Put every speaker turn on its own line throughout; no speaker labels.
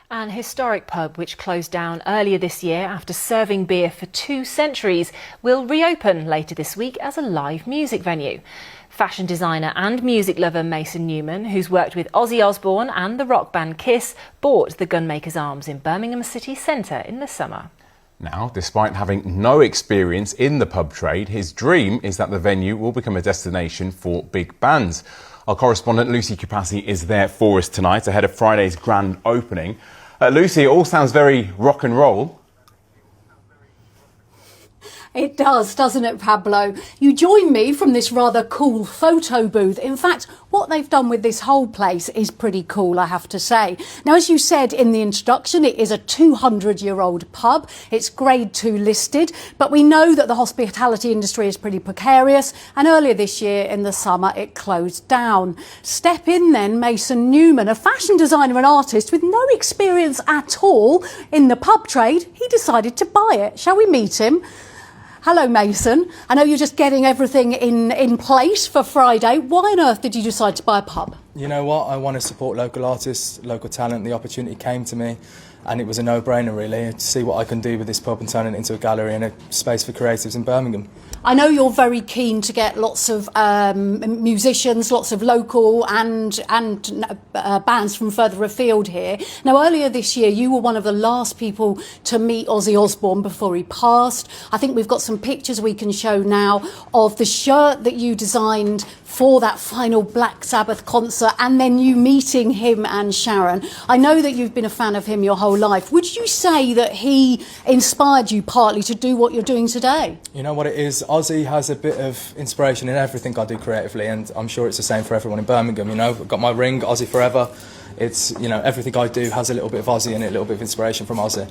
An historic pub which closed down earlier this year after serving beer for 2 centuries will reopen later this week as a live music venue. Fashion designer and music lover Mason Newman, who's worked with Ozzy Osbourne and the rock band Kiss, bought the Gunmakers Arms in Birmingham city centre in the summer.
Now, despite having no experience in the pub trade, his dream is that the venue will become a destination for big bands. Our correspondent Lucy Capassi is there for us tonight ahead of Friday's grand opening. Lucy, it all sounds very rock and roll.
It does, doesn't it, Pablo? You join me from this rather cool photo booth. In fact, what they've done with this whole place is pretty cool, I have to say. Now, as you said in the introduction, it is a 200-year-old pub. It's Grade 2 listed, but we know that the hospitality industry is pretty precarious, and earlier this year in the summer it closed down. Step in then Mason Newman, a fashion designer and artist with no experience at all in the pub trade. He decided to buy it. Shall we meet him? Hello, Mason. I know you're just getting everything in place for Friday. Why on earth did you decide to buy a pub?
You know what? I want to support local artists, local talent. The opportunity came to me and it was a no-brainer, really, to see what I can do with this pub and turn it into a gallery and a space for creatives in Birmingham.
I know you're very keen to get lots of musicians, lots of local and bands from further afield here. Now, earlier this year, you were one of the last people to meet Ozzy Osbourne before he passed. I think we've got some pictures we can show now of the shirt that you designed for that final Black Sabbath concert and then you meeting him and Sharon. I know that you've been a fan of him your whole life. Would you say that he inspired you partly to do what you're doing today?
You know what it is? Ozzy has a bit of inspiration in everything I do creatively, and I'm sure it's the same for everyone in Birmingham. You know, I've got my ring, Ozzy Forever. It's, you know, everything I do has a little bit of Ozzy in it, a little bit of inspiration from Ozzy.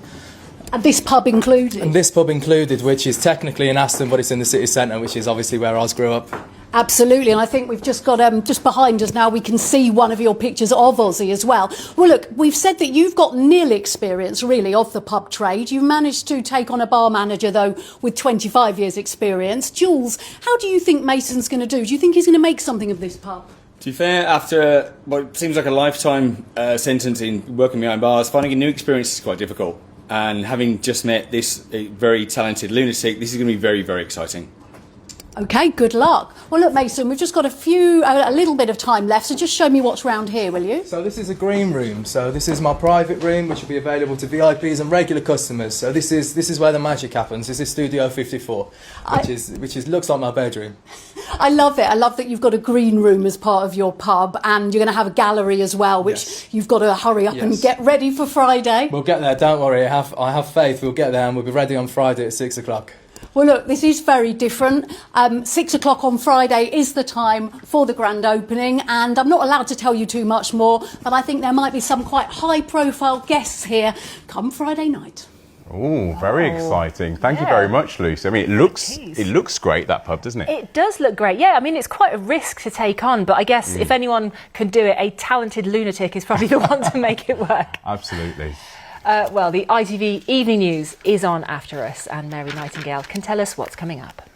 And this pub included?
And this pub included, which is technically in Aston, but it's in the city centre, which is obviously where Oz grew up.
Absolutely, and I think we've just got, just behind us now, we can see one of your pictures of Ozzy as well. Well, look, we've said that you've got nil experience, really, of the pub trade. You've managed to take on a bar manager, though, with 25 years' experience. Jules, how do you think Mason's going to do? Do you think he's going to make something of this pub?
To be fair, after what seems like a lifetime sentence in working behind bars, finding a new experience is quite difficult. And having just met this very talented lunatic, this is going to be very, very exciting.
OK, good luck. Well, look, Mason, we've just got a little bit of time left, so just show me what's round here, will you?
So this is a green room. So this is my private room, which will be available to VIPs and regular customers. So this is where the magic happens. This is Studio 54, which looks like my bedroom.
I love it. I love that you've got a green room as part of your pub, and you're going to have a gallery as well, which you've got to hurry up and get ready for Friday.
We'll get there, don't worry. I have faith. We'll get there and we'll be ready on Friday at 6 o'clock.
Well, look, this is very different. 6 o'clock on Friday is the time for the grand opening, and I'm not allowed to tell you too much more, but I think there might be some quite high-profile guests here come Friday night.
Oh, very exciting. Thank you very much, Lucy. I mean, it looks great, that pub, doesn't it?
It does look great, yeah. I mean, it's quite a risk to take on, but I guess if anyone can do it, a talented lunatic is probably the one to make it work.
Absolutely.
Well, the ITV Evening News is on after us, and Mary Nightingale can tell us what's coming up.